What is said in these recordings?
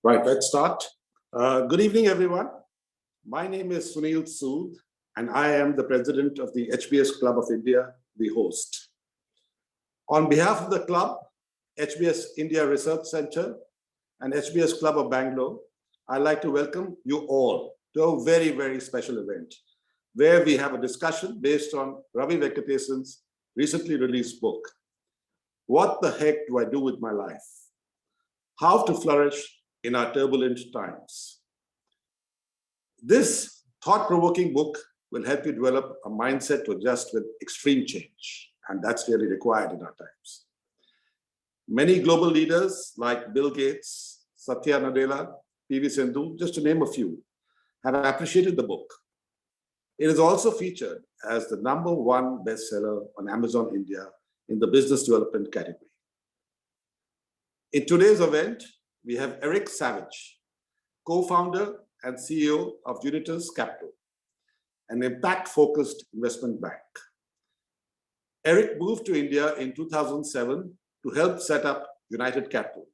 Right, let's start. Good evening, everyone. My name is Sunil Sood, and I am the president of the HBS Club of India, the host. On behalf of the club, HBS India Research Center, and HBS Club of Bangalore, I'd like to welcome you all to a very, very special event where we have a discussion based on Ravi Venkatesan's recently released book, What the Heck Do I Do with My Life? How to Flourish in Our Turbulent Times. This thought-provoking book will help you develop a mindset to adjust with extreme change, and that's really required in our times. Many global leaders like Bill Gates, Satya Nadella, PV Sindhu, just to name a few, have appreciated the book. It is also featured as the #1 bestseller on Amazon India in the business development category. In today's event, we have Eric Savage, co-founder and CEO of Unitus Capital, an impact-focused investment bank. Eric moved to India in 2007 to help set up United Capital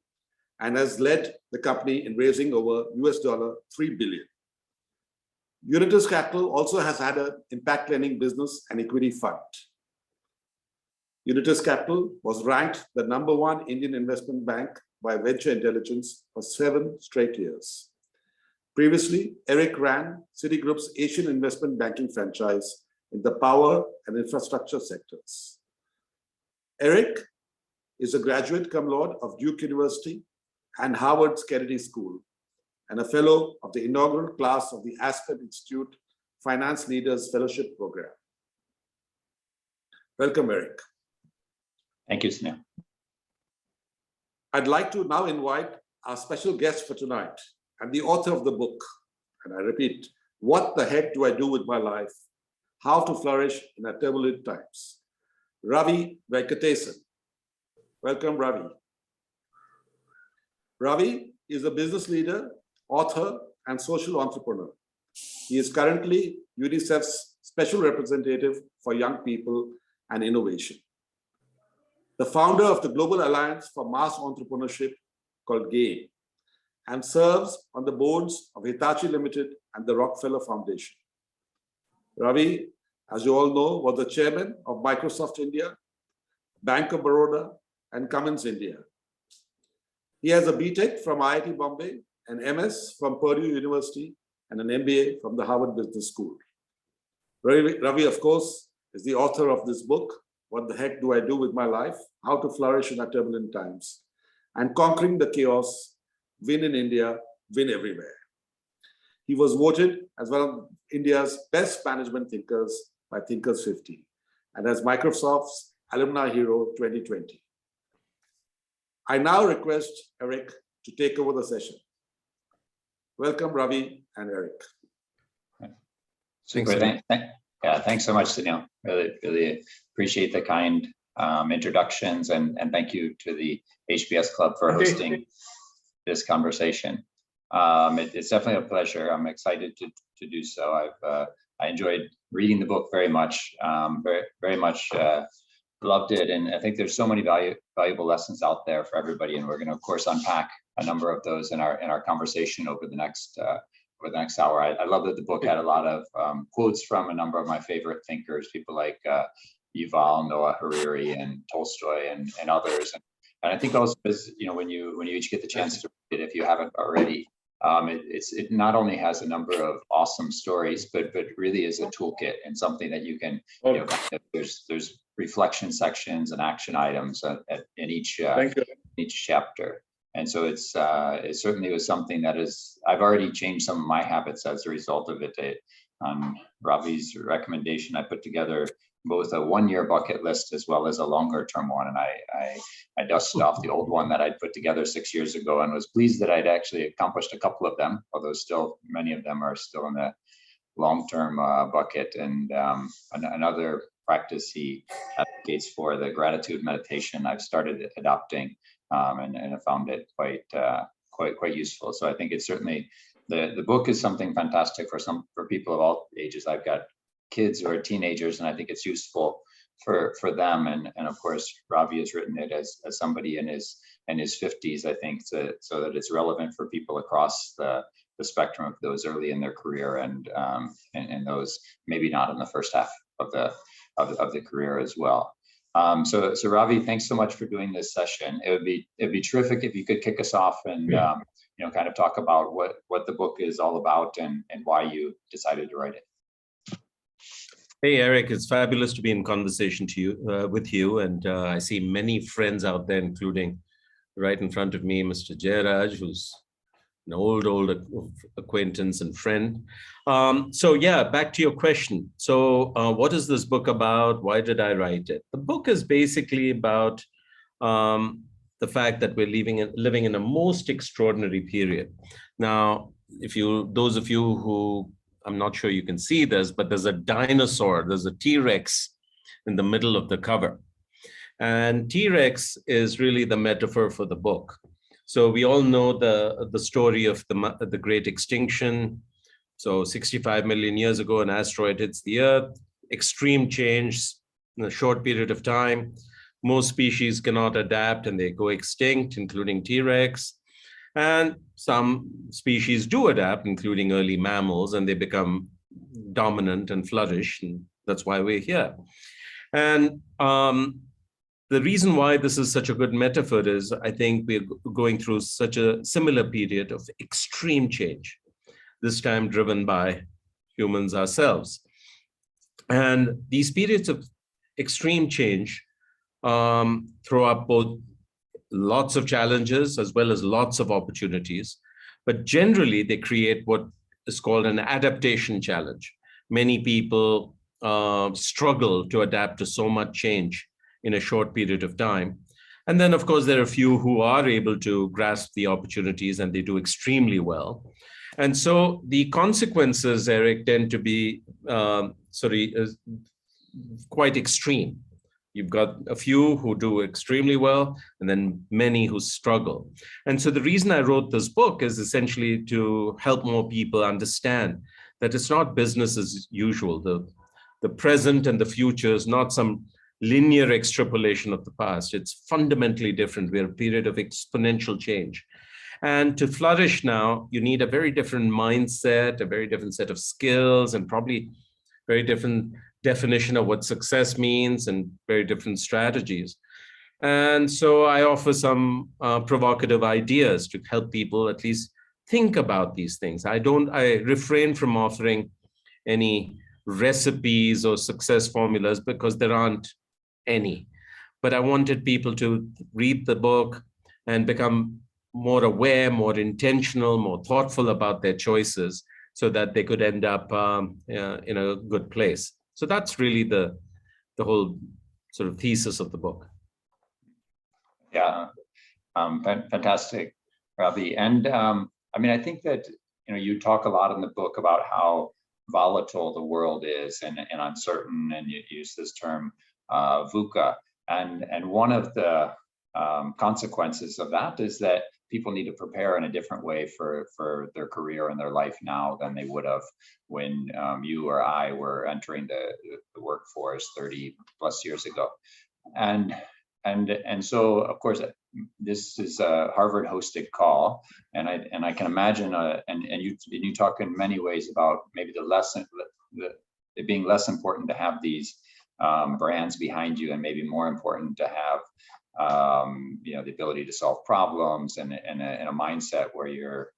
and has led the company in raising over $3 billion. Unitus Capital also has had an impact lending business and equity fund. Unitus Capital was ranked the #1 Indian investment bank by Venture Intelligence for 7 straight years. Previously, Eric ran Citigroup's Asian investment banking franchise in the power and infrastructure sectors. Eric is a graduate cum laude of Duke University and Harvard's Kennedy School, and a fellow of the inaugural class of the Aspen Institute Finance Leaders Fellowship Program. Welcome, Eric. Thank you, Sunil. I'd like to now invite our special guest for tonight and the author of the book, and I repeat, What the Heck Do I Do with My Life? How to Flourish in Our Turbulent Times, Ravi Venkatesan. Welcome, Ravi. Ravi is a business leader, author, and social entrepreneur. He is currently UNICEF's Special Representative for Young People and Innovation, the founder of the Global Alliance for Mass Entrepreneurship called GAIN, and serves on the boards of Hitachi Limited and the Rockefeller Foundation. Ravi, as you all know, was the chairman of Microsoft India, Bank of Baroda, and Cummins India. He has a BTech from IIT Bombay, an MS from Purdue University, and an MBA from the Harvard Business School. Ravi, of course, is the author of this book, What the Heck Do I Do with My Life? How to Flourish in Our Turbulent Times, and Conquering the Chaos, Win in India, Win Everywhere. He was voted as one of India's best management thinkers by Thinkers 50 and as Microsoft's Alumni Hero 2020. I now request Eric to take over the session. Welcome, Ravi and Eric. Super. Thanks so much, Sunil. Really appreciate the kind introductions, and thank you to the HBS Club for hosting this conversation. It's definitely a pleasure. I'm excited to do so. I enjoyed reading the book very much, very much loved it, and I think there's so many valuable lessons out there for everybody, and we're going to, of course, unpack a number of those in our conversation over the next hour. I love that the book had a lot of quotes from a number of my favorite thinkers, people like Yuval Noah Harari and Tolstoy and others. And I think also, as you know, when you each get the chance to read it, if you haven't already, it not only has a number of awesome stories, but really is a toolkit and something that you can, there's reflection sections and action items in each chapter. And so it certainly was something that I've already changed some of my habits as a result of it. On Ravi's recommendation, I put together both a 1-year bucket list as well as a longer term one. And I dusted off the old one that I'd put together 6 years ago and was pleased that I'd actually accomplished a couple of them, although still many of them are still in the long-term bucket. And another practice he advocates for, the gratitude meditation, I've started adopting and I found it quite useful. So I think it's certainly, the book is something fantastic for people of all ages. I've got kids who are teenagers, and I think it's useful for them. And of course, Ravi has written it as somebody in his and his 50s, I think, so that it's relevant for people across the spectrum of those early in their career and those maybe not in the first half of the career as well. So Ravi, thanks so much for doing this session. It'd be terrific if you could kick us off and kind of talk about what the book is all about and why you decided to write it. Hey, Eric, it's fabulous to be in conversation with you. And I see many friends out there, including right in front of me, Mr. Jairaj, who's an old acquaintance and friend. So yeah, back to your question. So what is this book about? Why did I write it? The book is basically about the fact that we're living in a most extraordinary period. Now, those of you who, I'm not sure you can see this, but there's a dinosaur, there's a T-Rex in the middle of the cover. And T-Rex is really the metaphor for the book. So we all know the story of the great extinction. So 65 million years ago, an asteroid hits the Earth, extreme change in a short period of time. Most species cannot adapt and they go extinct, including T-Rex. And some species do adapt, including early mammals, and they become dominant and flourish. And that's why we're here. And the reason why this is such a good metaphor is I think we're going through such a similar period of extreme change, this time driven by humans ourselves. And these periods of extreme change throw up both lots of challenges as well as lots of opportunities, but generally they create what is called an adaptation challenge. Many people struggle to adapt to so much change in a short period of time. And then, of course, there are a few who are able to grasp the opportunities and they do extremely well. And so the consequences, Eric, tend to be quite extreme. You've got a few who do extremely well, and then many who struggle. And so the reason I wrote this book is essentially to help more people understand that it's not business as usual. The present and the future is not some linear extrapolation of the past. It's fundamentally different. We're a period of exponential change. And to flourish now, you need a very different mindset, a very different set of skills, and probably very different definition of what success means and very different strategies. And so I offer some provocative ideas to help people at least think about these things. I refrain from offering any recipes or success formulas because there aren't any. But I wanted people to read the book and become more aware, more intentional, more thoughtful about their choices so that they could end up in a good place. So that's really the whole sort of thesis of the book. Yeah, fantastic, Ravi. And I mean, I think that you talk a lot in the book about how volatile the world is and uncertain, and you use this term VUCA. And one of the consequences of that is that people need to prepare in a different way for their career and their life now than they would have when you or I were entering the workforce 30 plus years ago. And so, of course, this is a Harvard hosted call, and I can imagine and you talk in many ways about maybe it being less important to have these brands behind you, and maybe more important to have the ability to solve problems and a mindset where you're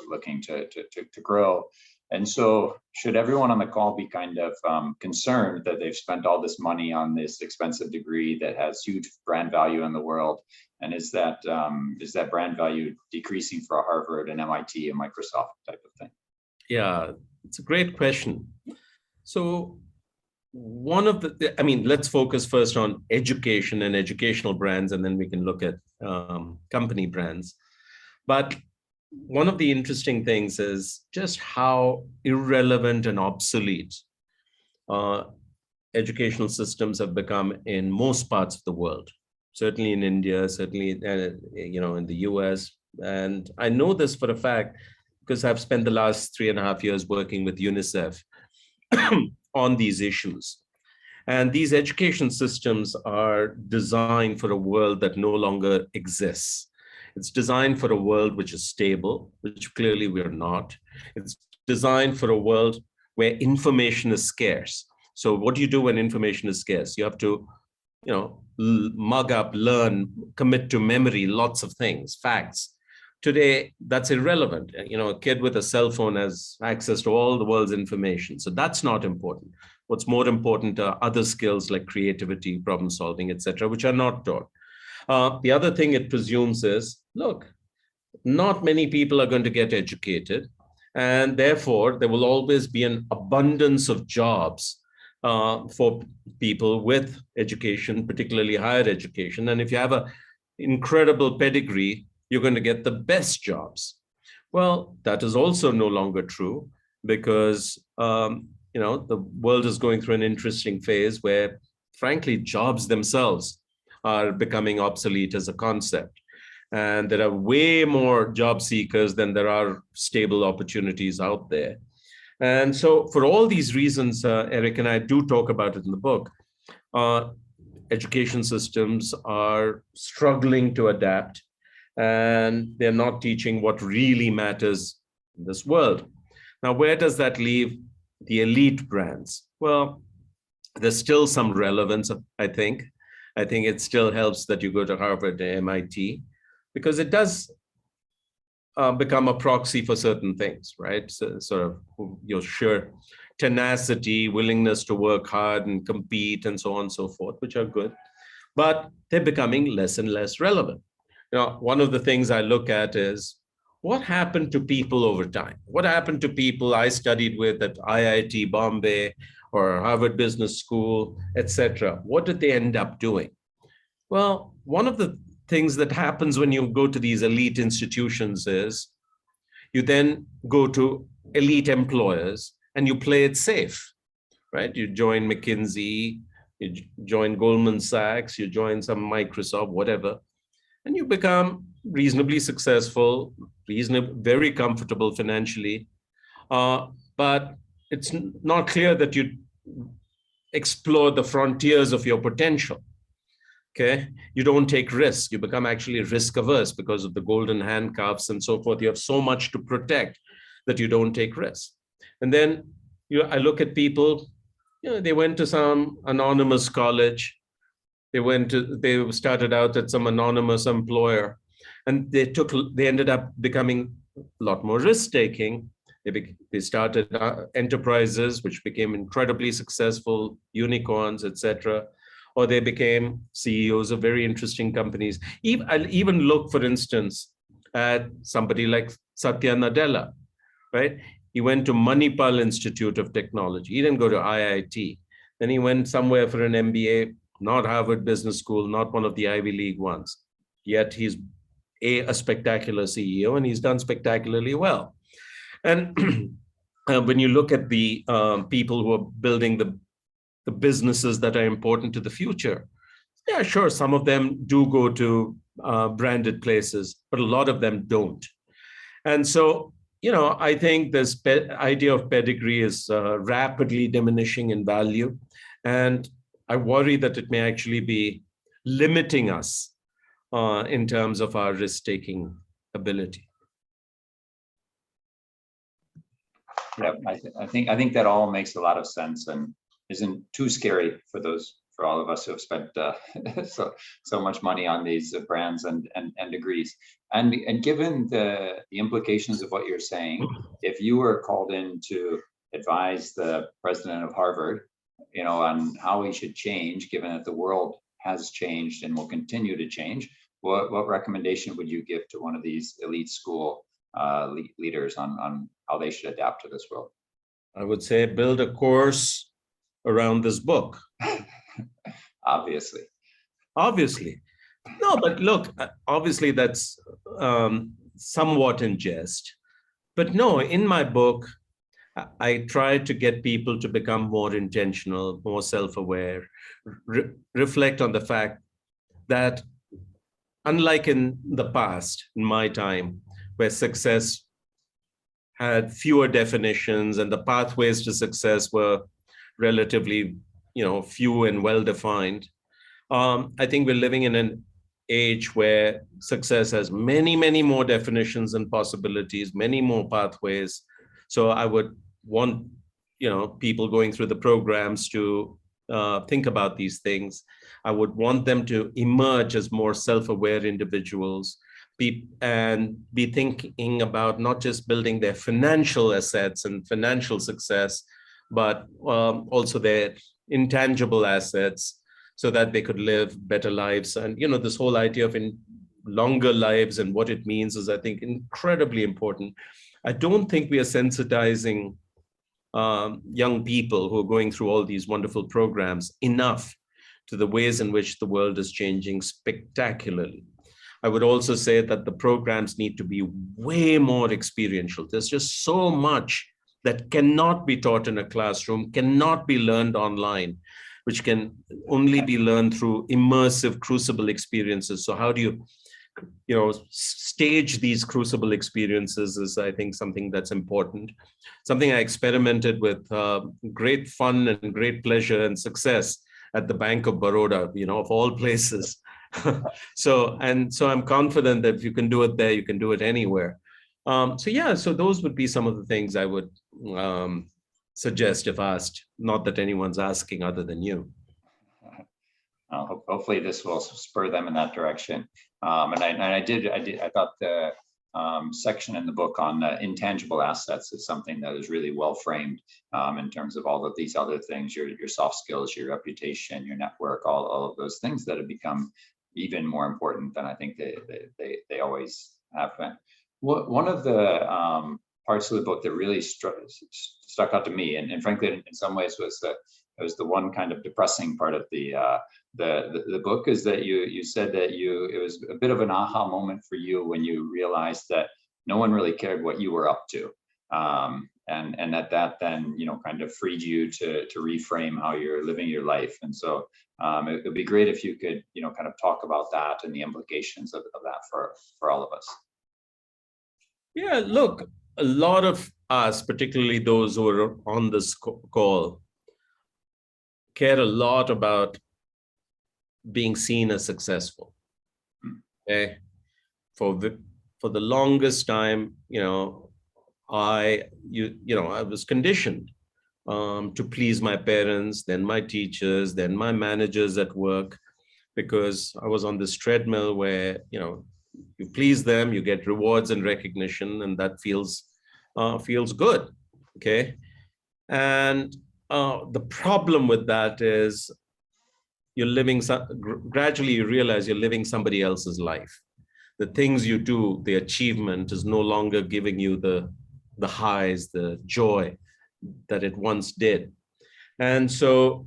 looking to grow. And so should everyone on the call be kind of concerned that they've spent all this money on this expensive degree that has huge brand value in the world? And is that brand value decreasing for a Harvard and MIT and Microsoft type of thing? Yeah, it's a great question. So let's focus first on education and educational brands, and then we can look at company brands. But one of the interesting things is just how irrelevant and obsolete educational systems have become in most parts of the world. Certainly in India, certainly in the US. And I know this for a fact because I've spent the last 3.5 years working with UNICEF on these issues. And these education systems are designed for a world that no longer exists. It's designed for a world which is stable, which clearly we're not. It's designed for a world where information is scarce. So what do you do when information is scarce? You have to, mug up, learn, commit to memory, lots of things, facts. Today, that's irrelevant. A kid with a cell phone has access to all the world's information. So that's not important. What's more important are other skills like creativity, problem solving, etc., which are not taught. The other thing it presumes is, look, not many people are going to get educated, and therefore there will always be an abundance of jobs for people with education, particularly higher education. And if you have an incredible pedigree, you're going to get the best jobs. Well, that is also no longer true because the world is going through an interesting phase where, frankly, jobs themselves are becoming obsolete as a concept. And there are way more job seekers than there are stable opportunities out there. And so for all these reasons, Eric and I do talk about it in the book, education systems are struggling to adapt, and they're not teaching what really matters in this world. Now, where does that leave the elite brands? Well, there's still some relevance, I think. I think it still helps that you go to Harvard or MIT, because it does become a proxy for certain things, right? So, sort of your sheer tenacity, willingness to work hard and compete and so on and so forth, which are good, but they're becoming less and less relevant. One of the things I look at is what happened to people over time? What happened to people I studied with at IIT Bombay or Harvard Business School, etc.? What did they end up doing? Well, one of the things that happens when you go to these elite institutions is you then go to elite employers and you play it safe, right? You join McKinsey, you join Goldman Sachs, you join some Microsoft, whatever, and you become reasonably successful, very comfortable financially, but it's not clear that you explore the frontiers of your potential. Okay, you don't take risks. You become actually risk averse because of the golden handcuffs and so forth. You have so much to protect that you don't take risks. And then I look at people, they went to some anonymous college. They started out at some anonymous employer, and they ended up becoming a lot more risk-taking. They started enterprises which became incredibly successful, unicorns, etc. Or they became CEOs of very interesting companies. I'll even look, for instance, at somebody like Satya Nadella, right? He went to Manipal Institute of Technology. He didn't go to IIT. Then he went somewhere for an MBA, not Harvard Business School, not one of the Ivy League ones. Yet he's a spectacular CEO, and he's done spectacularly well. And when you look at the people who are building the businesses that are important to the future, yeah, sure, some of them do go to branded places, but a lot of them don't. And so, I think this idea of pedigree is rapidly diminishing in value. And I worry that it may actually be limiting us in terms of our risk-taking ability. Yeah, I think that all makes a lot of sense and isn't too scary for all of us who have spent so much money on these brands and degrees. And given the implications of what you're saying, if you were called in to advise the president of Harvard, on how he should change, given that the world has changed and will continue to change, what recommendation would you give to one of these elite school leaders on how they should adapt to this world? I would say build a course around this book. Obviously. No, but look, obviously that's somewhat in jest. But no, in my book, I tried to get people to become more intentional, more self-aware, reflect on the fact that unlike in the past, in my time, where success had fewer definitions and the pathways to success were relatively few and well-defined. I think we're living in an age where success has many, many more definitions and possibilities, many more pathways. So I would want, people going through the programs to think about these things. I would want them to emerge as more self-aware individuals, and be thinking about not just building their financial assets and financial success, but also their intangible assets, so that they could live better lives. And this whole idea of longer lives and what it means is, I think, incredibly important. I don't think we are sensitizing young people who are going through all these wonderful programs enough to the ways in which the world is changing spectacularly. I would also say that the programs need to be way more experiential. There's just so much that cannot be taught in a classroom, cannot be learned online, which can only be learned through immersive crucible experiences. So how do you stage these crucible experiences is, I think, something that's important. Something I experimented with great fun and great pleasure and success at the Bank of Baroda, of all places. So I'm confident that if you can do it there, you can do it anywhere. So those would be some of the things I would suggest if asked, not that anyone's asking other than you. Hopefully this will spur them in that direction. I thought the section in the book on intangible assets is something that is really well framed in terms of all of these other things, your soft skills, your reputation, your network, all of those things that have become even more important than I think they always have been. One of the parts of the book that really stuck out to me, and frankly, in some ways was the one kind of depressing part of the book, is that you said that it was a bit of an aha moment for you when you realized that no one really cared what you were up to, and that then kind of freed you to reframe how you're living your life. And so it would be great if you could kind of talk about that and the implications of that for all of us. Yeah, look, a lot of us, particularly those who are on this call, care a lot about being seen as successful. Okay, for the longest time, I was conditioned to please my parents, then my teachers, then my managers at work, because I was on this treadmill where you please them, you get rewards and recognition, and that feels good. Okay, and the problem with that is gradually you realize you're living somebody else's life. The things you do, the achievement is no longer giving you the highs, the joy that it once did. And so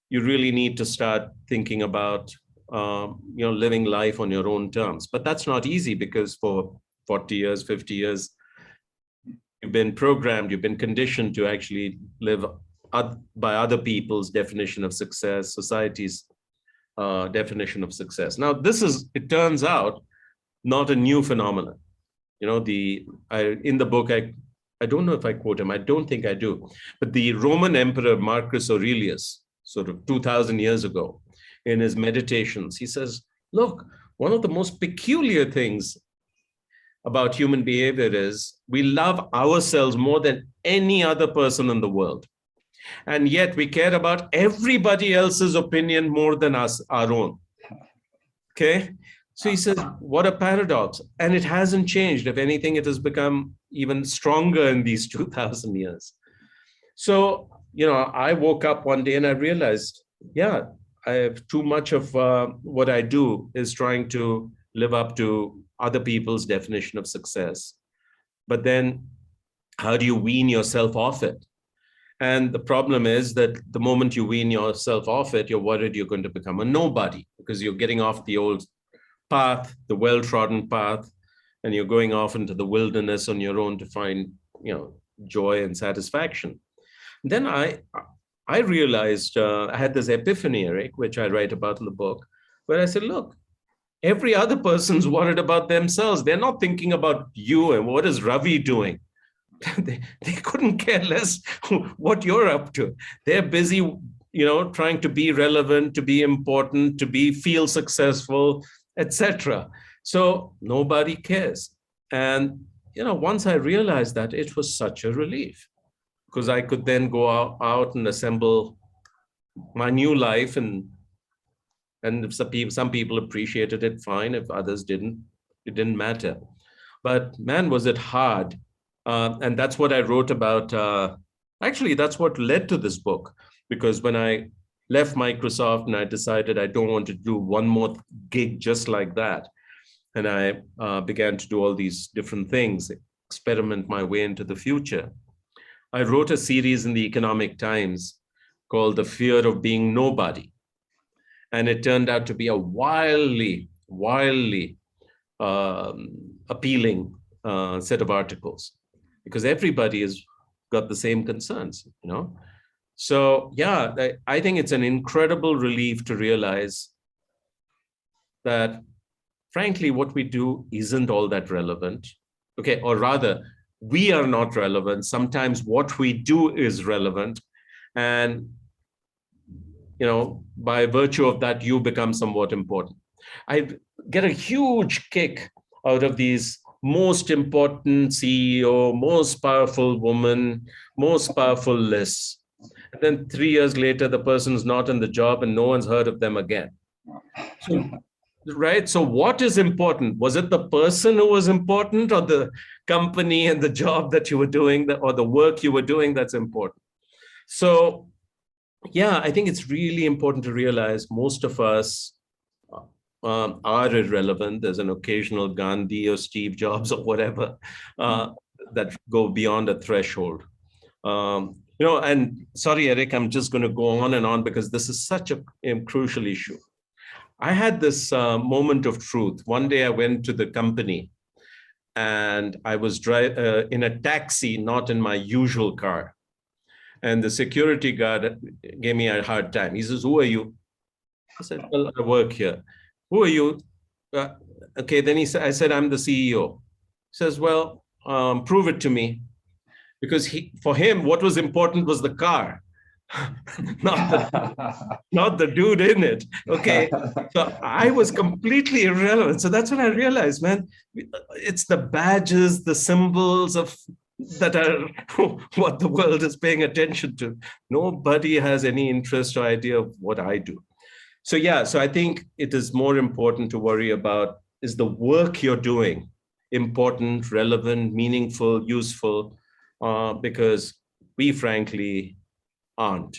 you really need to start thinking about living life on your own terms. But that's not easy, because for 40 years, 50 years, you've been programmed, you've been conditioned to actually live by other people's definition of success, society's definition of success. Now, this is, it turns out, not a new phenomenon. In the book, I don't know if I quote him, I don't think I do, but the Roman Emperor Marcus Aurelius, sort of 2,000 years ago, in his meditations, he says, look, one of the most peculiar things about human behavior is we love ourselves more than any other person in the world. And yet we care about everybody else's opinion more than our own. Okay. So he says, what a paradox. And it hasn't changed. If anything, it has become even stronger in these 2,000 years. So, I woke up one day and I realized, yeah, I have too much of what I do is trying to live up to other people's definition of success. But then how do you wean yourself off it? And the problem is that the moment you wean yourself off it, you're worried you're going to become a nobody, because you're getting off the old path, the well-trodden path, and you're going off into the wilderness on your own to find, joy and satisfaction. Then I realized, I had this epiphany, Eric, which I write about in the book, where I said, look, every other person's worried about themselves. They're not thinking about you and what is Ravi doing. They couldn't care less what you're up to. They're busy trying to be relevant, to be important, to feel successful, etc. So nobody cares. And, once I realized that, it was such a relief, because I could then go out and assemble my new life, and if some people appreciated it, fine. If others didn't, it didn't matter. But man, was it hard. And that's what I wrote about. Actually, that's what led to this book, because when I left Microsoft and I decided I don't want to do one more gig just like that, and I began to do all these different things, experiment my way into the future, I wrote a series in the Economic Times called The Fear of Being Nobody. And it turned out to be a wildly appealing set of articles, because everybody has got the same concerns, So yeah, I think it's an incredible relief to realize that, frankly, what we do isn't all that relevant. Okay, or rather, we are not relevant. Sometimes what we do is relevant. And by virtue of that, you become somewhat important. I get a huge kick out of these most important CEO, most powerful woman, most powerful lists. And then 3 years later, the person's not in the job and no one's heard of them again. So, right? So what is important? Was it the person who was important, or the company and the job that you were doing, or the work you were doing that's important? So yeah, I think it's really important to realize most of us are irrelevant. There's an occasional Gandhi or Steve Jobs or whatever that go beyond a threshold. And sorry, Eric, I'm just going to go on and on, because this is such a crucial issue. I had this moment of truth. One day I went to the company and I was in a taxi, not in my usual car. And the security guard gave me a hard time. He says, "Who are you?" I said, "Well, I work here." "Who are you?" Okay, then I said, "I'm the CEO." He says, "Well, prove it to me." Because for him, what was important was the car, not the dude in it. Okay, so I was completely irrelevant. So that's when I realized, man, it's the badges, the symbols that are what the world is paying attention to. Nobody has any interest or idea of what I do. So yeah, so I think it is more important to worry about, is the work you're doing important, relevant, meaningful, useful, because we frankly aren't.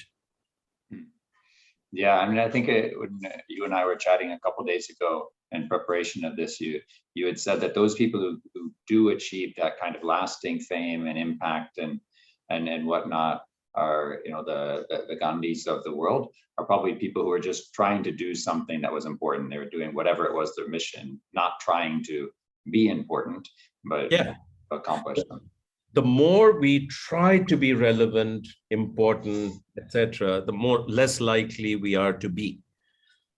Yeah, I mean, I think when you and I were chatting a couple of days ago in preparation of this, you had said that those people who do achieve that kind of lasting fame and impact and whatnot are, the Gandhis of the world, are probably people who are just trying to do something that was important. They were doing whatever it was their mission, not trying to be important, but accomplish them. The more we try to be relevant, important, etc., the less likely we are to be.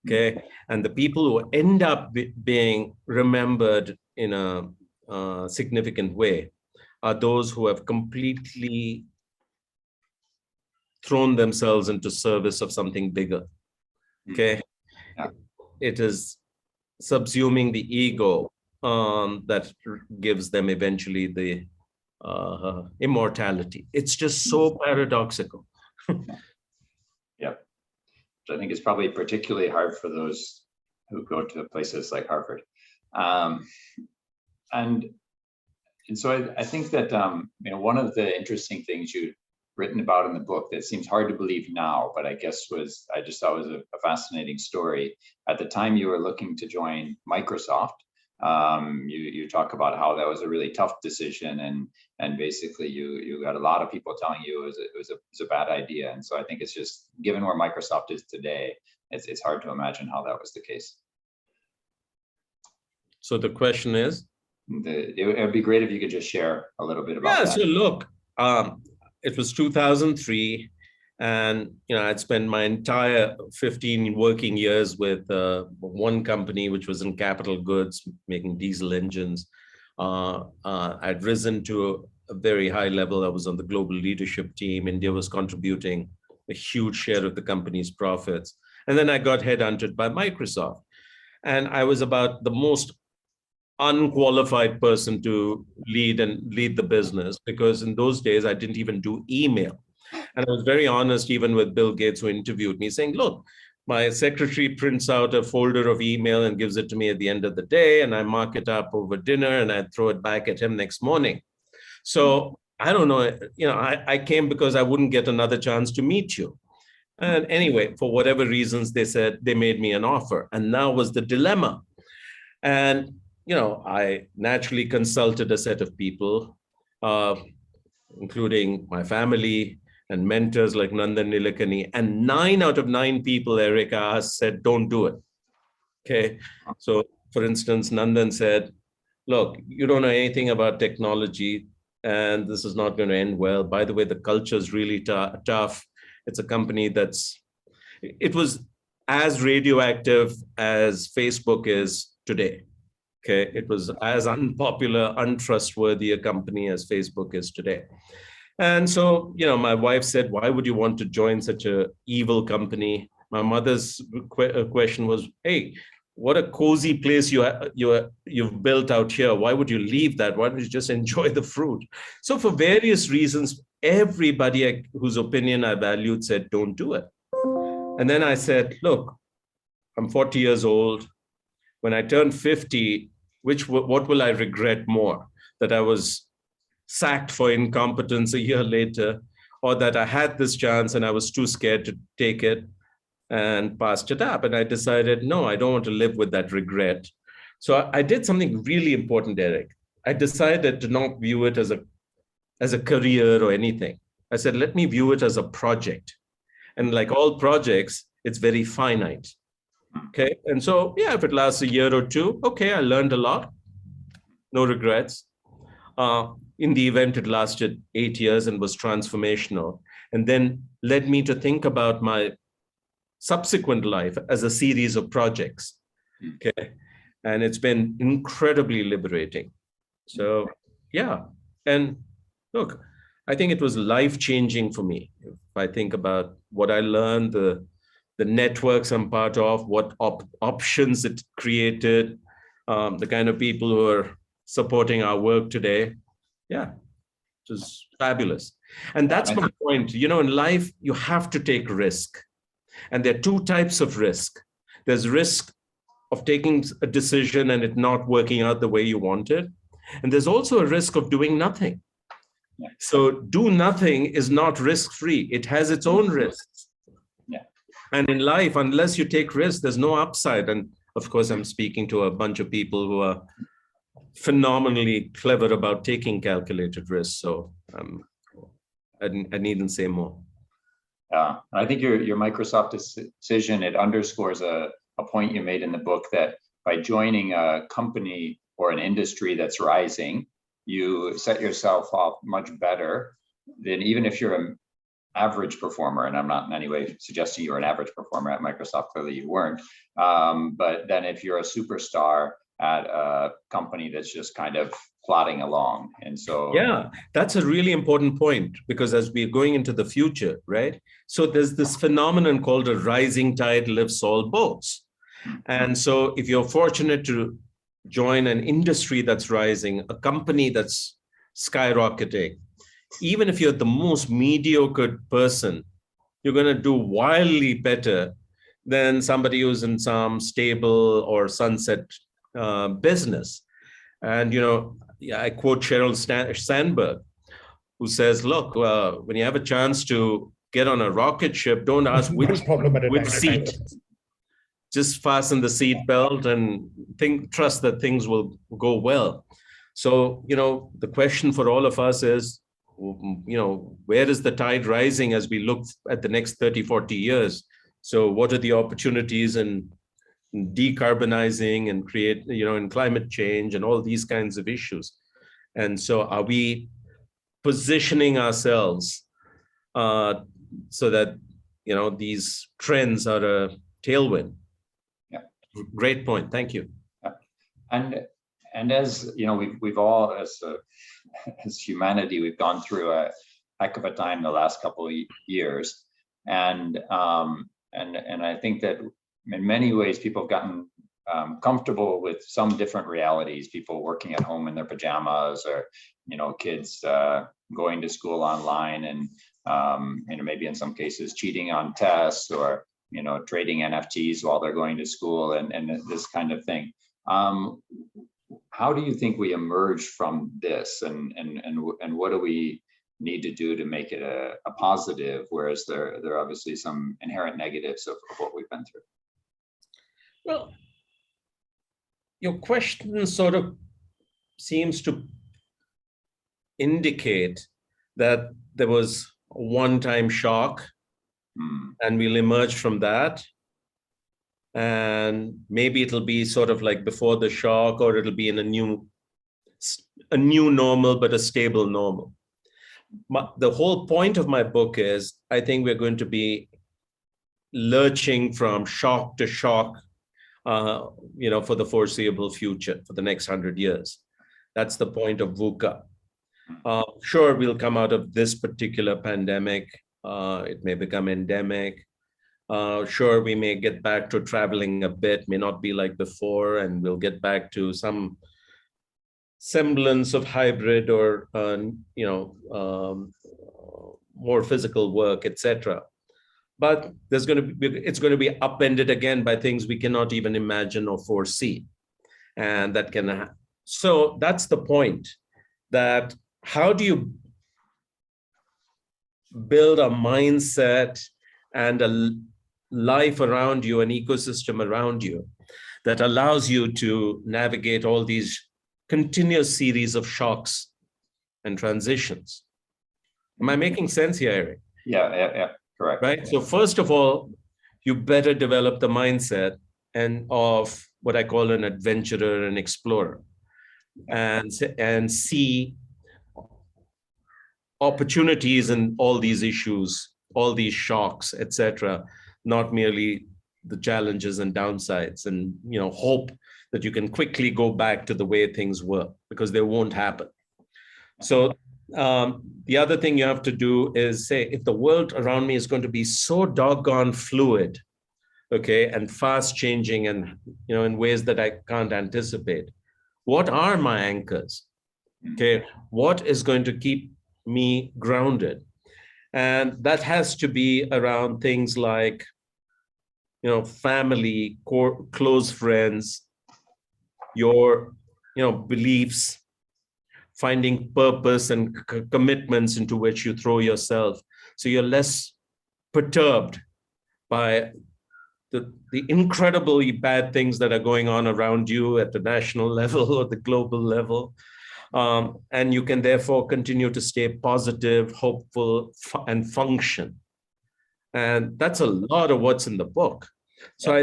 Okay, and the people who end up being remembered in a significant way are those who have completely thrown themselves into service of something bigger. Okay, it is subsuming the ego that gives them eventually the immortality. It's just so paradoxical. Yeah, which I think is probably particularly hard for those who go to places like Harvard. And so I think that one of the interesting things you've written about in the book that seems hard to believe now, but I guess I just thought was a fascinating story. At the time you were looking to join Microsoft, you talk about how that was a really tough decision, and basically you got a lot of people telling you it was a bad idea. And so I think it's just, given where Microsoft is today, it's hard to imagine how that was the case. So the question is? It would be great if you could just share a little bit about that. So look, it was 2003. And I'd spent my entire 15 working years with one company, which was in capital goods, making diesel engines. I'd risen to a very high level. I was on the global leadership team. India was contributing a huge share of the company's profits. And then I got headhunted by Microsoft. And I was about the most unqualified person to lead the business, because in those days I didn't even do email. And I was very honest, even with Bill Gates, who interviewed me, saying, look, my secretary prints out a folder of email and gives it to me at the end of the day, and I mark it up over dinner and I throw it back at him next morning. So I don't know, I came because I wouldn't get another chance to meet you. And anyway, for whatever reasons, they said they made me an offer. And now was the dilemma. And, I naturally consulted a set of people, including my family and mentors like Nandan Nilekani. And 9 out of 9 people, Eric asked, said, don't do it. Okay. So for instance, Nandan said, look, you don't know anything about technology, and this is not going to end well. By the way, the culture is really tough. It's a company it was as radioactive as Facebook is today. Okay. It was as unpopular, untrustworthy a company as Facebook is today. And so, my wife said, why would you want to join such an evil company? My mother's question was, hey, what a cozy place you've built out here. Why would you leave that? Why don't you just enjoy the fruit? So for various reasons, everybody whose opinion I valued said, don't do it. And then I said, look, I'm 40 years old. When I turn 50, what will I regret more? That I was sacked for incompetence a year later, or that I had this chance and I was too scared to take it and passed it up. And I decided, no, I don't want to live with that regret. So I did something really important, Eric. I decided to not view it as a career or anything. I said, let me view it as a project. And like all projects, it's very finite. Okay. And so, if it lasts a year or two, okay, I learned a lot. No regrets. In the event, it lasted 8 years and was transformational, and then led me to think about my subsequent life as a series of projects. Okay. And it's been incredibly liberating. So, and look, I think it was life-changing for me. If I think about what I learned, the networks I'm part of, what options it created, the kind of people who are supporting our work today. Yeah, it was fabulous. And that's my point. In life, you have to take risk. And there are 2 types of risk. There's risk of taking a decision and it not working out the way you wanted. And there's also a risk of doing nothing. Yeah. So do nothing is not risk-free. It has its own risks. Yeah. And in life, unless you take risks, there's no upside. And of course, I'm speaking to a bunch of people who are phenomenally clever about taking calculated risks. So I needn't say more. I think your Microsoft decision, it underscores a point you made in the book, that by joining a company or an industry that's rising, you set yourself up much better than even if you're an average performer. And I'm not in any way suggesting you're an average performer at Microsoft, clearly you weren't. But then if you're a superstar at a company that's just kind of plodding along. And so that's a really important point, because as we're going into the future, right? So there's this phenomenon called a rising tide lifts all boats. And so if you're fortunate to join an industry that's rising, a company that's skyrocketing, even if you're the most mediocre person, you're going to do wildly better than somebody who's in some stable or sunset business. And, I quote Sheryl Sandberg, who says, look, when you have a chance to get on a rocket ship, don't ask which seat. Just fasten the seat belt and trust that things will go well. So, the question for all of us is, where is the tide rising as we look at the next 30, 40 years? So what are the opportunities in decarbonizing and in climate change and all these kinds of issues? And so are we positioning ourselves so that, these trends are a tailwind? Yeah. Great point. Thank you. And as we've all, as humanity, we've gone through a heck of a time the last couple of years. And I think that in many ways people have gotten comfortable with some different realities, people working at home in their pajamas, or kids going to school online, and maybe in some cases cheating on tests, or trading NFTs while they're going to school, and this kind of thing. How do you think we emerge from this, and what do we need to do to make it a positive, whereas there are obviously some inherent negatives of what we've been through? Well, your question sort of seems to indicate that there was a one-time shock, and we'll emerge from that. And maybe it'll be sort of like before the shock, or it'll be in a new normal, but a stable normal. The whole point of my book is, I think we're going to be lurching from shock to shock, for the foreseeable future, for the next 100 years. That's the point of VUCA. Sure, we'll come out of this particular pandemic. It may become endemic. Sure, we may get back to traveling a bit, may not be like before, and we'll get back to some semblance of hybrid, or more physical work, etc. But it's going to be upended again by things we cannot even imagine or foresee, and that can. So that's the point. That how do you build a mindset and a life around you, an ecosystem around you, that allows you to navigate all these continuous series of shocks and transitions? Am I making sense here, Eric? Yeah, correct. Right. So first of all, you better develop the mindset of what I call an adventurer and explorer, and see opportunities in all these issues, all these shocks, etc. Not merely the challenges and downsides, and hope that you can quickly go back to the way things were, because they won't happen. So the other thing you have to do is say, if the world around me is going to be so doggone fluid, okay, and fast changing, and in ways that I can't anticipate, what are my anchors? Okay, what is going to keep me grounded? And that has to be around things like, family, close friends, your, beliefs, finding purpose and commitments into which you throw yourself, so you're less perturbed by the incredibly bad things that are going on around you at the national level or the global level. And you can therefore continue to stay positive, hopeful, and function. And that's a lot of what's in the book. So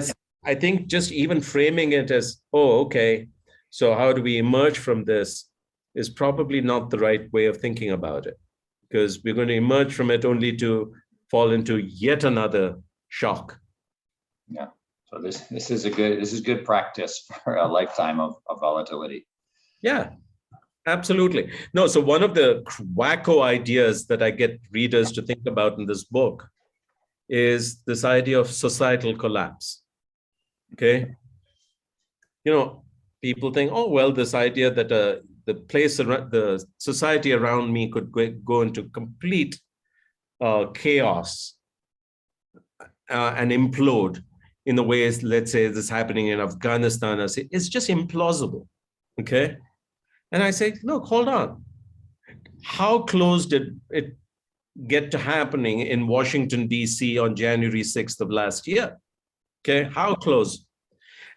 I think just even framing it as, okay, so how do we emerge from this, is probably not the right way of thinking about it, because we're going to emerge from it only to fall into yet another shock. Yeah. So this is good practice for a lifetime of volatility. Yeah, absolutely. No, so one of the wacko ideas that I get readers to think about in this book is this idea of societal collapse. Okay. People think, this idea that the society around me could go into complete chaos and implode in the ways, let's say, this is happening in Afghanistan. It's just implausible. Okay. And I say, look, hold on. How close did it get to happening in Washington, D.C. on January 6th of last year? Okay, how close?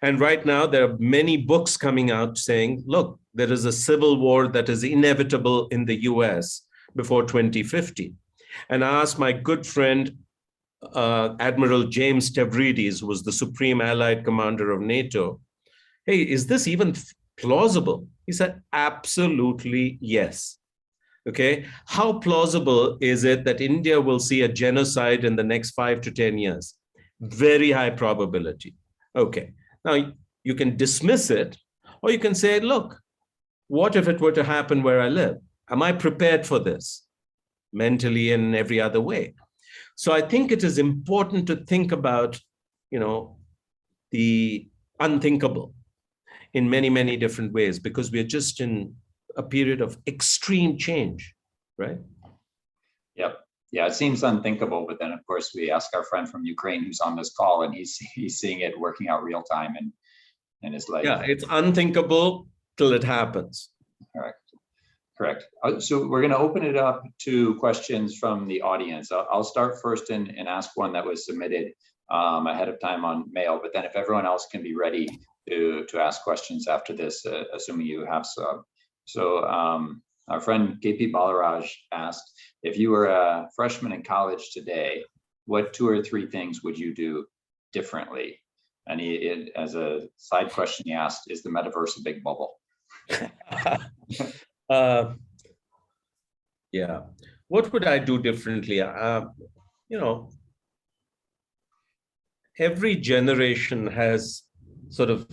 And right now, there are many books coming out saying, look, there is a civil war that is inevitable in the US before 2050. And I asked my good friend, Admiral James Stavridis, who was the Supreme Allied Commander of NATO, hey, is this even plausible? He said, absolutely yes. Okay, how plausible is it that India will see a genocide in the next 5 to 10 years? Very high probability. Okay, now you can dismiss it, or you can say, look, what if it were to happen where I live? Am I prepared for this mentally and in every other way? So I think it is important to think about, the unthinkable in many, many different ways, because we're just in a period of extreme change, right? Yep. Yeah, it seems unthinkable, but then of course we ask our friend from Ukraine who's on this call, and he's seeing it working out real time in his life. Yeah, it's unthinkable till it happens. Correct. So we're going to open it up to questions from the audience. I'll start first and ask one that was submitted ahead of time on mail, but then if everyone else can be ready to ask questions after this, assuming you have some. So our friend KP Balaraj asked, if you were a freshman in college today, what 2 or 3 things would you do differently? And as a side question, he asked, is the metaverse a big bubble? Yeah. What would I do differently? Every generation has sort of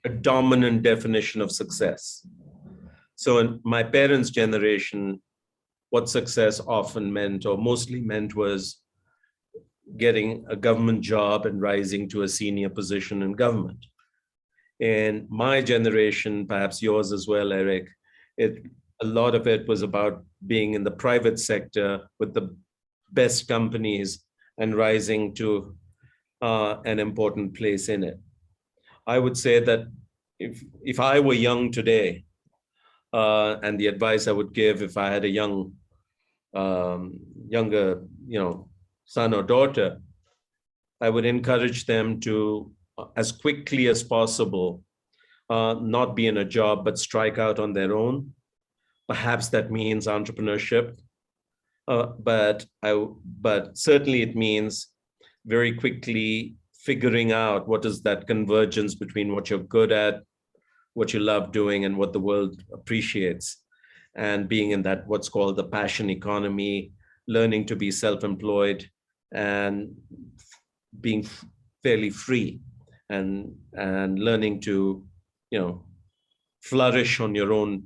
a dominant definition of success. So in my parents' generation, what success often meant, or mostly meant, was getting a government job and rising to a senior position in government. In my generation, perhaps yours as well, Eric, a lot of it was about being in the private sector with the best companies and rising to an important place in it. I would say that if I were young today, and the advice I would give if I had a younger, son or daughter, I would encourage them to, as quickly as possible, not be in a job, but strike out on their own. Perhaps that means entrepreneurship, but certainly it means very quickly figuring out what is that convergence between what you're good at, what you love doing, and what the world appreciates, and being in that what's called the passion economy, learning to be self-employed and being fairly free, and learning to flourish on your own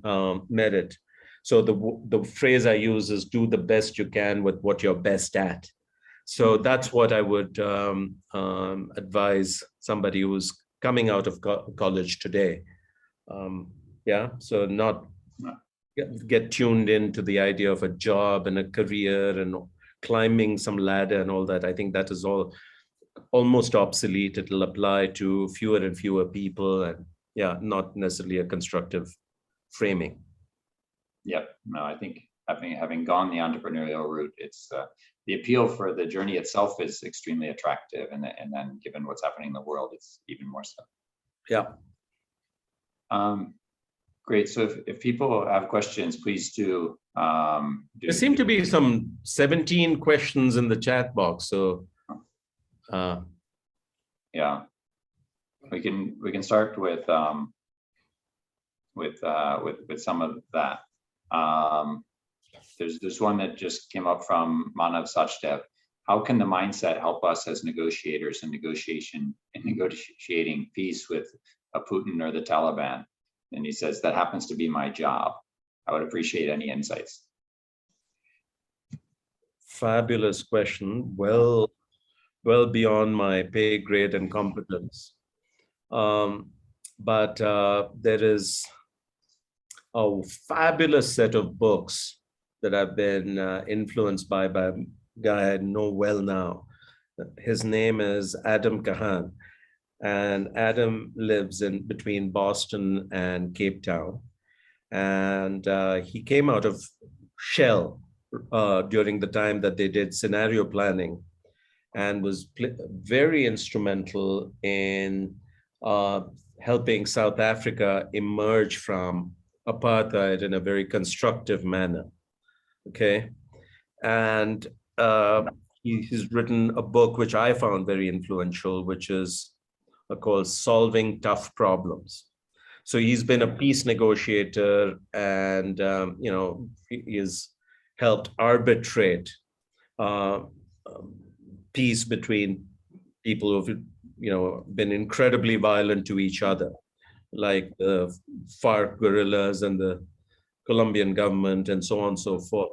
merit. So the phrase I use is do the best you can with what you're best at. So that's what I would advise somebody who's coming out of college today. So not get tuned into the idea of a job and a career and climbing some ladder and all that. I think that is all almost obsolete. It'll apply to fewer and fewer people, and not necessarily a constructive framing. Yep. No, I think having gone the entrepreneurial route, it's the appeal for the journey itself is extremely attractive, and then given what's happening in the world, it's even more so. Yeah. Great. So if people have questions, please do. There seem to be some 17 questions in the chat box. So yeah, we can start with some of that. There's one that just came up from Manav Sachdev. How can the mindset help us as negotiators in negotiating peace with a Putin or the Taliban? And he says, that happens to be my job. I would appreciate any insights. Fabulous question. Well beyond my pay grade and competence. But there is a fabulous set of books that I've been influenced by a guy I know well now. His name is Adam Kahan. And Adam lives in between Boston and Cape Town. And he came out of Shell during the time that they did scenario planning, and was very instrumental in helping South Africa emerge from apartheid in a very constructive manner. Okay. And he's written a book which I found very influential, which is called Solving Tough Problems. So he's been a peace negotiator, and he has helped arbitrate peace between people who've been incredibly violent to each other, like the FARC guerrillas and the Colombian government and so on and so forth.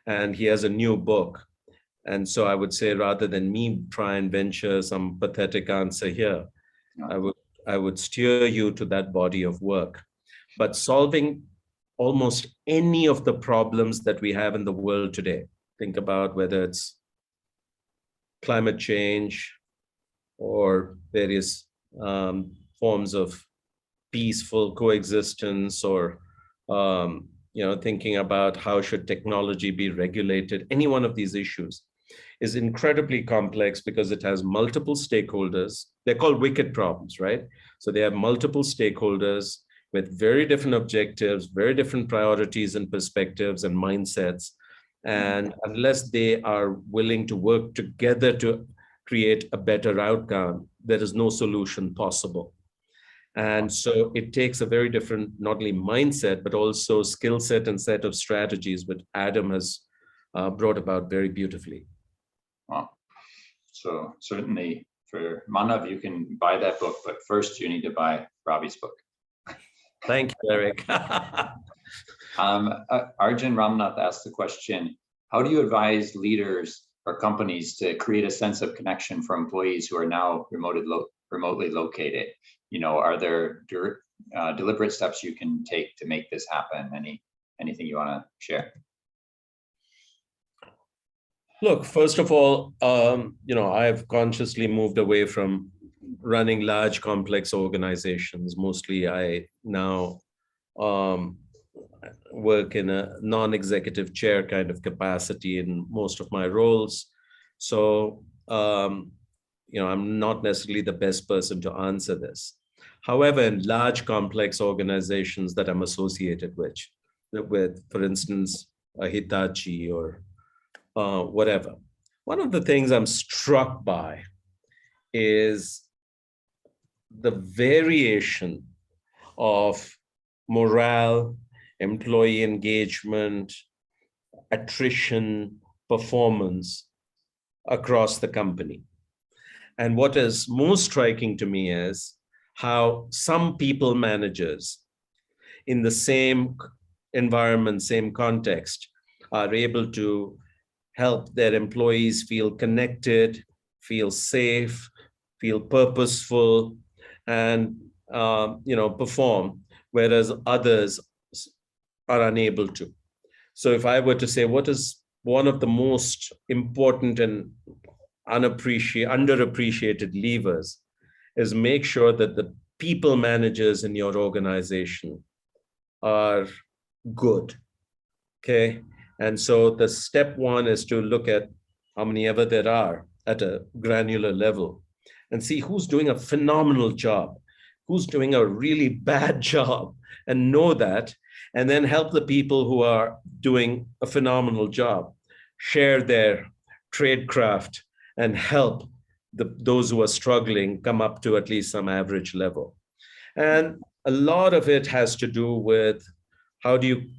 And he has a new book. And so I would say, rather than me try and venture some pathetic answer here, I would steer you to that body of work. But solving almost any of the problems that we have in the world today, think about whether it's climate change or various forms of peaceful coexistence, or thinking about how should technology be regulated. Any one of these issues is incredibly complex because it has multiple stakeholders. They're called wicked problems, right? So they have multiple stakeholders with very different objectives, very different priorities and perspectives and mindsets. And unless they are willing to work together to create a better outcome, there is no solution possible. And so it takes a very different, not only mindset, but also skill set and set of strategies, which Adam has brought about very beautifully. Wow. So certainly for Manav, you can buy that book, but first you need to buy Ravi's book. Thank you, Eric. Arjun Ramnath asked the question, how do you advise leaders or companies to create a sense of connection for employees who are now remotely located? Are there deliberate steps you can take to make this happen? Anything you want to share? Look, first of all, I've consciously moved away from running large, complex organizations. Mostly, I now work in a non-executive chair kind of capacity in most of my roles. So, I'm not necessarily the best person to answer this. However, in large, complex organizations that I'm associated with, for instance, a Hitachi or whatever, one of the things I'm struck by is the variation of morale, employee engagement, attrition, performance across the company. And what is most striking to me is how some people managers in the same environment, same context, are able to help their employees feel connected, feel safe, feel purposeful, and perform, whereas others are unable to. So if I were to say, what is one of the most important and underappreciated levers, is make sure that the people managers in your organization are good, okay? And so the step one is to look at how many ever there are at a granular level and see who's doing a phenomenal job, who's doing a really bad job, and know that, and then help the people who are doing a phenomenal job share their tradecraft and help those who are struggling come up to at least some average level. And a lot of it has to do with how do you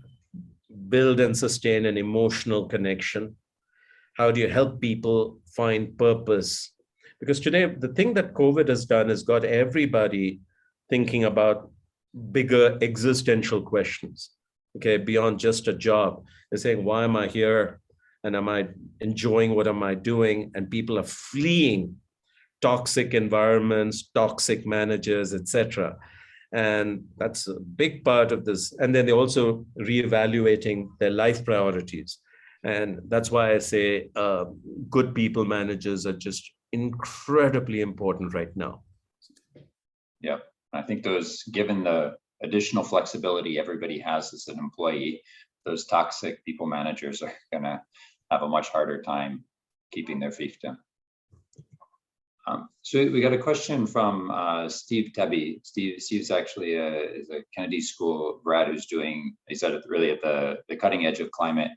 build and sustain an emotional connection? How do you help people find purpose? Because today, the thing that COVID has done is got everybody thinking about bigger existential questions, okay, beyond just a job. They're saying, why am I here? And am I enjoying what am I doing? And people are fleeing toxic environments, toxic managers, etc. And that's a big part of this. And then they're also reevaluating their life priorities. And that's why I say good people managers are just incredibly important right now. Yeah, I think given the additional flexibility everybody has as an employee, those toxic people managers are gonna have a much harder time keeping their fiefdom. So we got a question from Steve Tebby. Steve's actually is a Kennedy School grad who's he's really at the cutting edge of climate,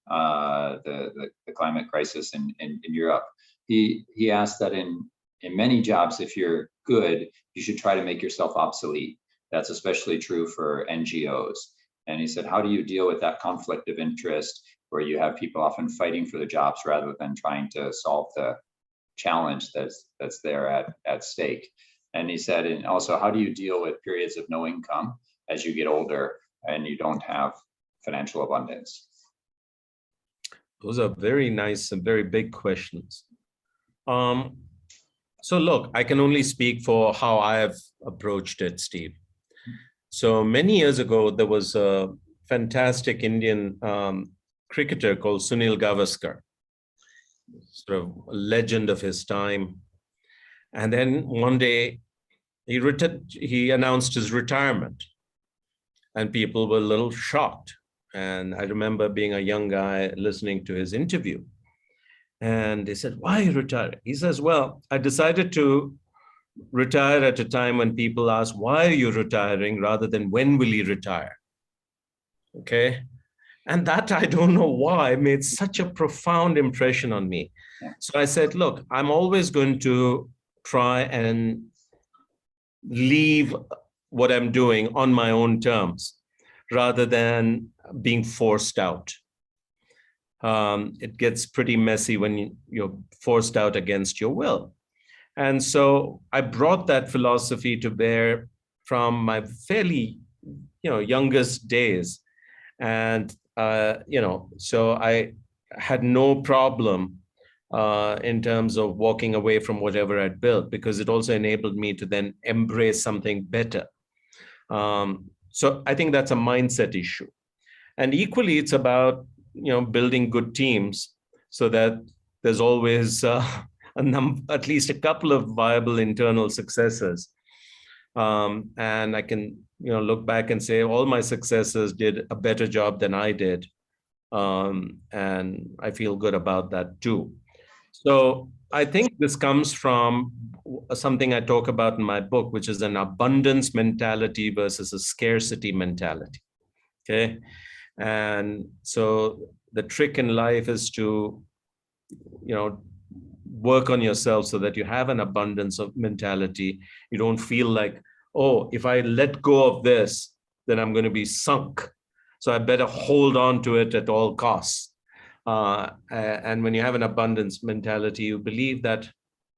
the climate crisis in Europe. He asked that in many jobs, if you're good, you should try to make yourself obsolete. That's especially true for NGOs. And he said, how do you deal with that conflict of interest where you have people often fighting for the jobs rather than trying to solve the challenge that's there at stake? And he said, and also, how do you deal with periods of no income as you get older and you don't have financial abundance? Those are very nice and very big questions. So look, I can only speak for how I have approached it, Steve. So many years ago, there was a fantastic Indian cricketer called Sunil Gavaskar, sort of a legend of his time. And then one day he announced his retirement, and people were a little shocked. And I remember being a young guy listening to his interview. And they said, "Why are you retiring?" He says, "Well, I decided to retire at a time when people ask, why are you retiring, rather than when will you retire?" Okay. And that, I don't know why, made such a profound impression on me. So I said, look, I'm always going to try and leave what I'm doing on my own terms rather than being forced out. It gets pretty messy when you're forced out against your will. And so I brought that philosophy to bear from my fairly, youngest days. And, so I had no problem in terms of walking away from whatever I'd built, because it also enabled me to then embrace something better. So I think that's a mindset issue. And equally, it's about, building good teams so that there's always at least a couple of viable internal successors. And I can, look back and say all my successors did a better job than I did. And I feel good about that too. So I think this comes from something I talk about in my book, which is an abundance mentality versus a scarcity mentality. Okay. And so the trick in life is to, work on yourself so that you have an abundance of mentality. You don't feel like, oh, if I let go of this, then I'm going to be sunk. So I better hold on to it at all costs. And when you have an abundance mentality, you believe that,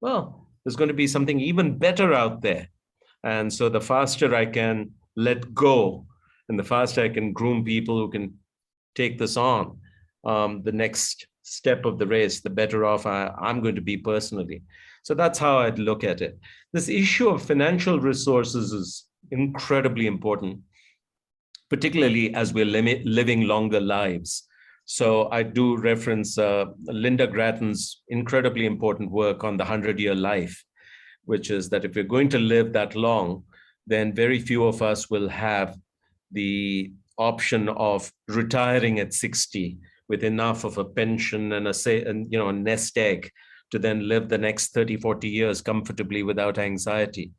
well, there's going to be something even better out there. And so the faster I can let go and the faster I can groom people who can take this on, the next step of the race, the better off I'm going to be personally. So that's how I'd look at it. This issue of financial resources is incredibly important, particularly as we're living longer lives. So I do reference Linda Grattan's incredibly important work on the 100-year life, which is that if we're going to live that long, then very few of us will have the option of retiring at 60 with enough of a pension and a nest egg to then live the next 30, 40 years comfortably without anxiety.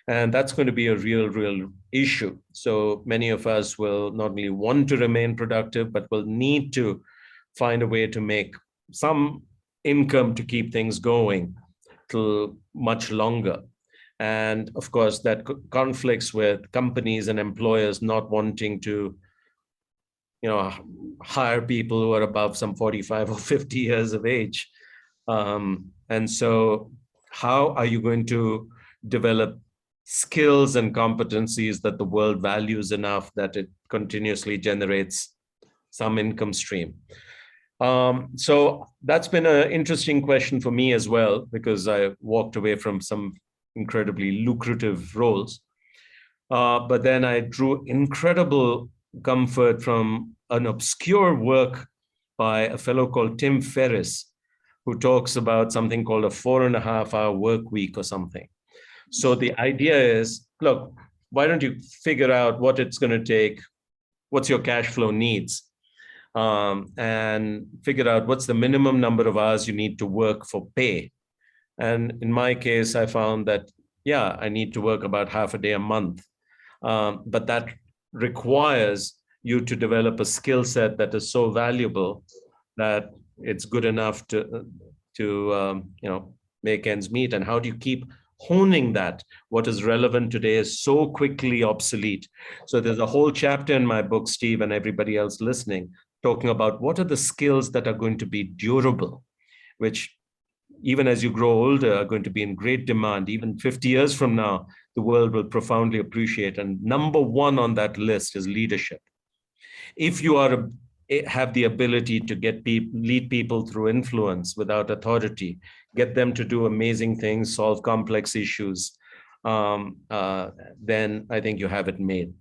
And that's going to be a real issue. So many of us will not only want to remain productive, but will need to find a way to make some income to keep things going till much longer. And of course, that conflicts with companies and employers not wanting to hire people who are above some 45 or 50 years of age. And so how are you going to develop skills and competencies that the world values enough that it continuously generates some income stream? So that's been an interesting question for me as well, because I walked away from some incredibly lucrative roles. But then I drew incredible comfort from an obscure work by a fellow called Tim Ferriss, who talks about something called a 4.5-hour work week or something. So the idea is, look, why don't you figure out what it's going to take, what's your cash flow needs, and figure out what's the minimum number of hours you need to work for pay. And in my case, I found that, yeah, I need to work about half a day a month. But that requires you to develop a skill set that is so valuable that it's good enough to make ends meet. And how do you keep honing that? What is relevant today is so quickly obsolete. So there's a whole chapter in my book, Steve, and everybody else listening, talking about what are the skills that are going to be durable, which even as you grow older are going to be in great demand. Even 50 years from now, the world will profoundly appreciate. And number one on that list is leadership. If you are have the ability to lead people through influence without authority, get them to do amazing things, solve complex issues, then I think you have it made.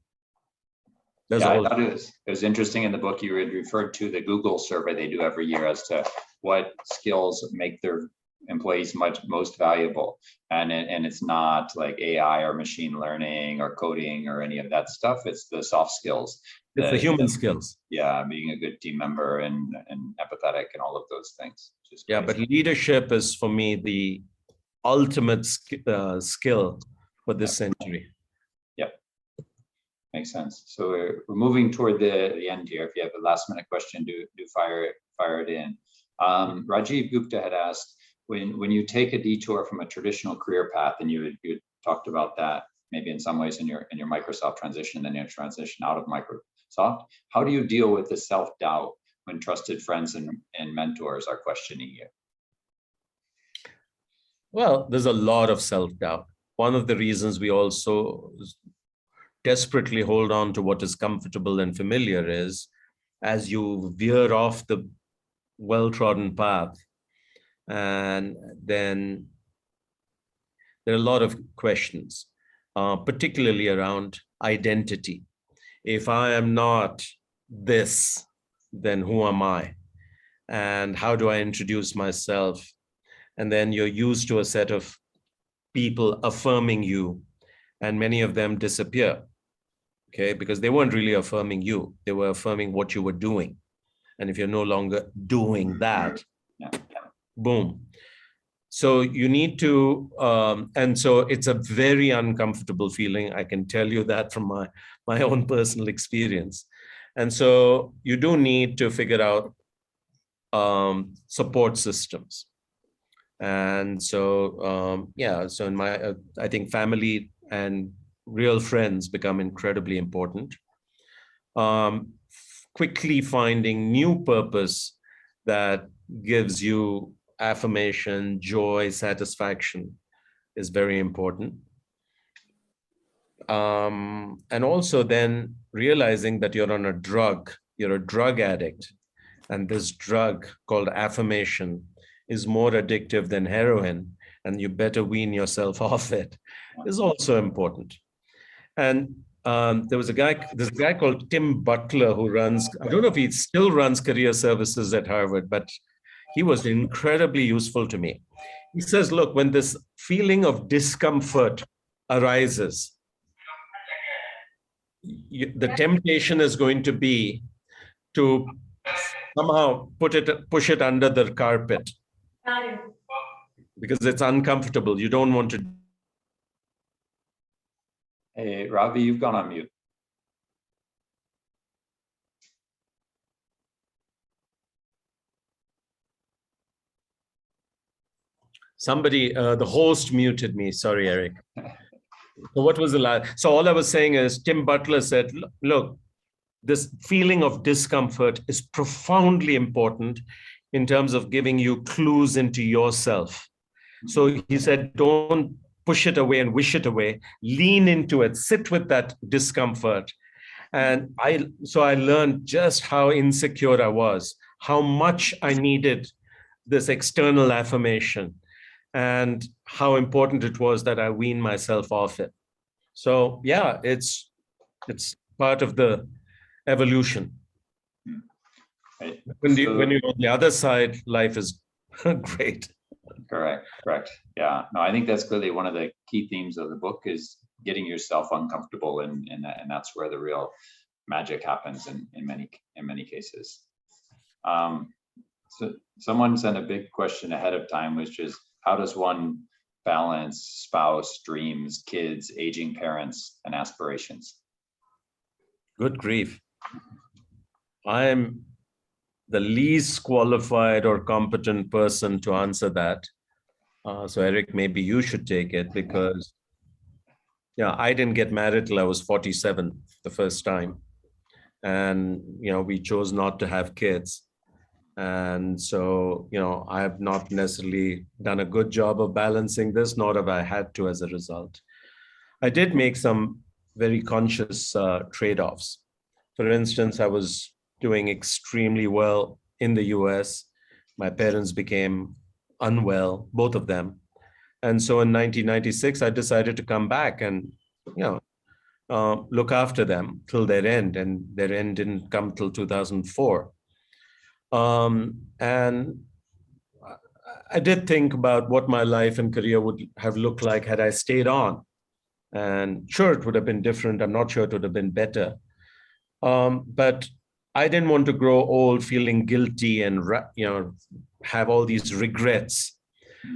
Yeah, I thought it was interesting in the book you had referred to the Google survey they do every year as to what skills make their employees most valuable. And it's not like AI or machine learning or coding or any of that stuff. It's the soft skills. It's the human skills. Yeah, being a good team member and empathetic and all of those things. Yeah, but leadership is for me the ultimate skill for this century. Yep. Makes sense. So we're moving toward the end here. If you have a last minute question, do fire it in. Rajiv Gupta had asked, when you take a detour from a traditional career path, and you talked about that maybe in some ways in your Microsoft transition, then your transition out of Microsoft, how do you deal with the self-doubt when trusted friends and mentors are questioning you? Well, there's a lot of self-doubt. One of the reasons we also desperately hold on to what is comfortable and familiar is, as you veer off the well-trodden path, and then there are a lot of questions, particularly around identity. If I am not this, then who am I? And how do I introduce myself? And then you're used to a set of people affirming you, and many of them disappear, okay? Because they weren't really affirming you, they were affirming what you were doing. And if you're no longer doing that, boom. So you need to, and so it's a very uncomfortable feeling. I can tell you that from my own personal experience. And so you do need to figure out support systems. And so, yeah, so in my, I think family and real friends become incredibly important. Quickly finding new purpose that gives you affirmation, joy, satisfaction is very important. And also then realizing that you're on a drug, you're a drug addict, and this drug called affirmation is more addictive than heroin, and you better wean yourself off it, is also important. And there's a guy called Tim Butler who runs, I don't know if he still runs career services at Harvard, but he was incredibly useful to me. He says, look, when this feeling of discomfort arises, the temptation is going to be to somehow push it under the carpet because it's uncomfortable. You don't want to. Hey, Ravi, you've gone on mute. Somebody, the host muted me. Sorry, Eric. So what was the last? So all I was saying is Tim Butler said, look, this feeling of discomfort is profoundly important in terms of giving you clues into yourself. So he said, don't push it away and wish it away, lean into it, sit with that discomfort. And so I learned just how insecure I was, how much I needed this external affirmation, and how important it was that I wean myself off it. So yeah, it's part of the evolution. Right. When you're on the other side, life is great. Correct. Yeah, no, I think that's clearly one of the key themes of the book is getting yourself uncomfortable, and that's where the real magic happens in many cases. So someone sent a big question ahead of time, which is, how does one balance spouse, dreams, kids, aging parents, and aspirations? Good grief. I'm the least qualified or competent person to answer that. So Eric, maybe you should take it, because yeah, I didn't get married till I was 47 the first time. And, we chose not to have kids. And so, I have not necessarily done a good job of balancing this, nor have I had to as a result. I did make some very conscious trade-offs. For instance, I was doing extremely well in the US. My parents became unwell, both of them. And so in 1996, I decided to come back and, look after them till their end. And their end didn't come till 2004. And I did think about what my life and career would have looked like had I stayed on. And sure, it would have been different. I'm not sure it would have been better. But I didn't want to grow old feeling guilty and have all these regrets.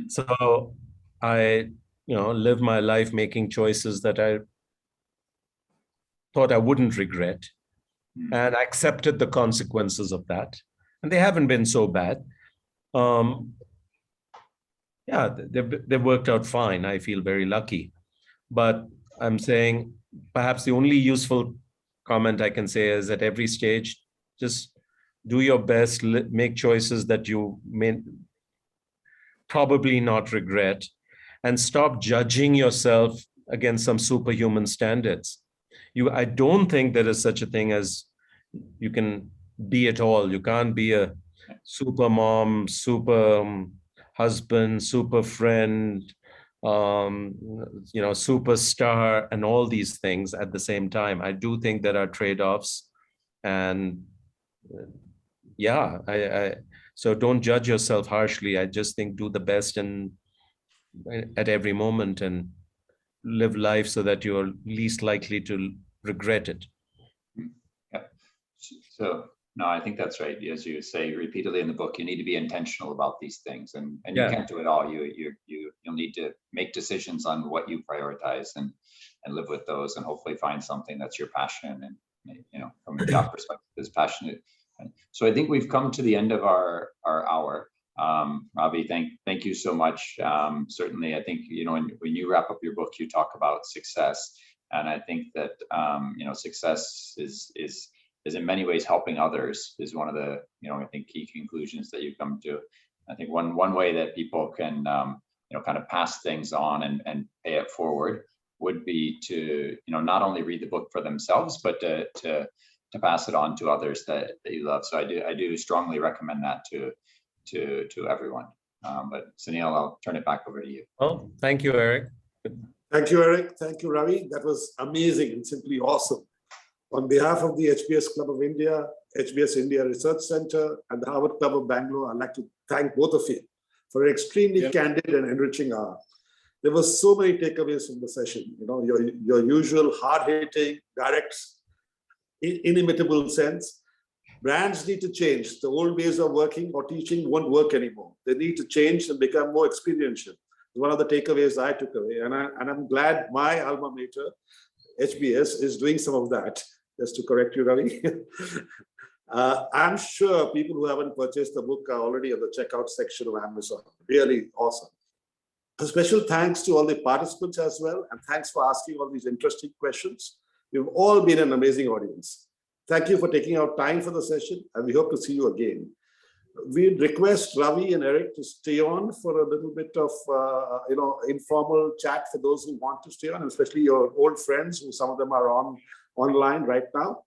So I lived my life making choices that I thought I wouldn't regret, and I accepted the consequences of that. And they haven't been so bad. They've worked out fine. I feel very lucky. But I'm saying perhaps the only useful comment I can say is at every stage, just do your best, make choices that you may probably not regret, and stop judging yourself against some superhuman standards. I don't think there is such a thing as you can be it all. You can't be a super mom, super husband, super friend, superstar, and all these things at the same time. I do think there are trade-offs, and so don't judge yourself harshly. I just think do the best at every moment and live life so that you're least likely to regret it. Yeah. So no, I think that's right. As you say repeatedly in the book, you need to be intentional about these things, and you can't do it all. You'll need to make decisions on what you prioritize and live with those, and hopefully find something that's your passion, and from a job perspective is passionate. So I think we've come to the end of our hour. Ravi, thank you so much. Certainly, I think when you wrap up your book, you talk about success, and I think that success is in many ways helping others is one of the I think key conclusions that you come to. I think one way that people can kind of pass things on and pay it forward would be to not only read the book for themselves, but to pass it on to others that you love. So I do strongly recommend that to everyone. But Sunil, I'll turn it back over to you. Oh, thank you, Eric. Thank you, Eric. Thank you, Ravi. That was amazing and simply awesome. On behalf of the HBS Club of India, HBS India Research Center, and the Harvard Club of Bangalore, I'd like to thank both of you for an extremely candid and enriching hour. There were so many takeaways from the session. Your usual hard-hitting, direct, inimitable sense. Brands need to change. The old ways of working or teaching won't work anymore. They need to change and become more experiential. One of the takeaways I took away, and I'm glad my alma mater, HBS, is doing some of that. Just to correct you, Ravi. I'm sure people who haven't purchased the book are already at the checkout section of Amazon. Really awesome. A special thanks to all the participants as well, and thanks for asking all these interesting questions. You've all been an amazing audience. Thank you for taking out time for the session, and we hope to see you again. We request Ravi and Eric to stay on for a little bit of informal chat for those who want to stay on, especially your old friends, who some of them are online right now.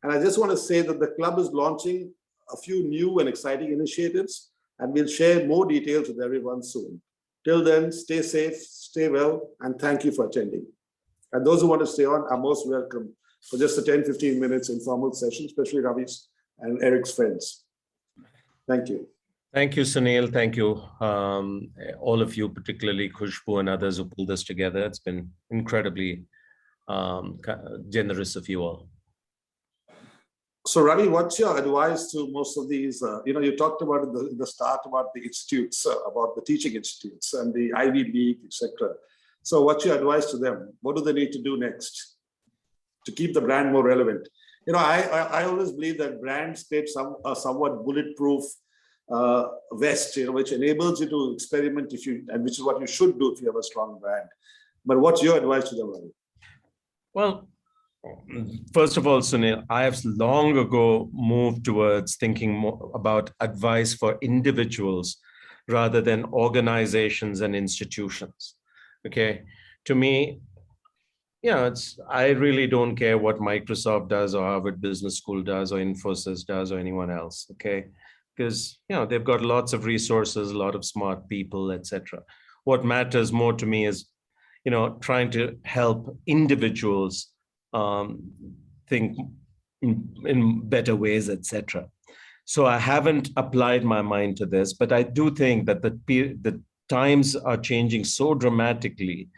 And I just want to say that the club is launching a few new and exciting initiatives, and we'll share more details with everyone soon. Till then, stay safe, stay well, and thank you for attending. And those who want to stay on are most welcome for just a 10-15 minutes informal session, especially Ravi's and Eric's friends. Thank you. Thank you, Sunil. Thank you, all of you, particularly Khushbu and others who pulled this together. It's been incredibly generous of you all. So, Ravi, what's your advice to most of these? You talked about in the start about the institutes, about the teaching institutes and the Ivy League, etc. So, what's your advice to them? What do they need to do next to keep the brand more relevant? I always believe that brands create a somewhat bulletproof vest, which enables you to experiment and which is what you should do if you have a strong brand. But what's your advice to them, Ravi? Well, first of all, Sunil, I have long ago moved towards thinking more about advice for individuals rather than organizations and institutions. Okay, to me, I really don't care what Microsoft does or Harvard Business School does or Infosys does or anyone else, okay? Because, they've got lots of resources, a lot of smart people, etc. What matters more to me is, trying to help individuals think in better ways, etc. So I haven't applied my mind to this, but I do think that the times are changing so dramatically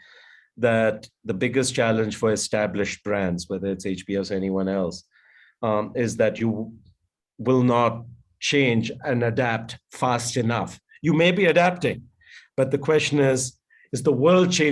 that the biggest challenge for established brands, whether it's HBS or anyone else, is that you will not change and adapt fast enough. You may be adapting, but the question is the world changing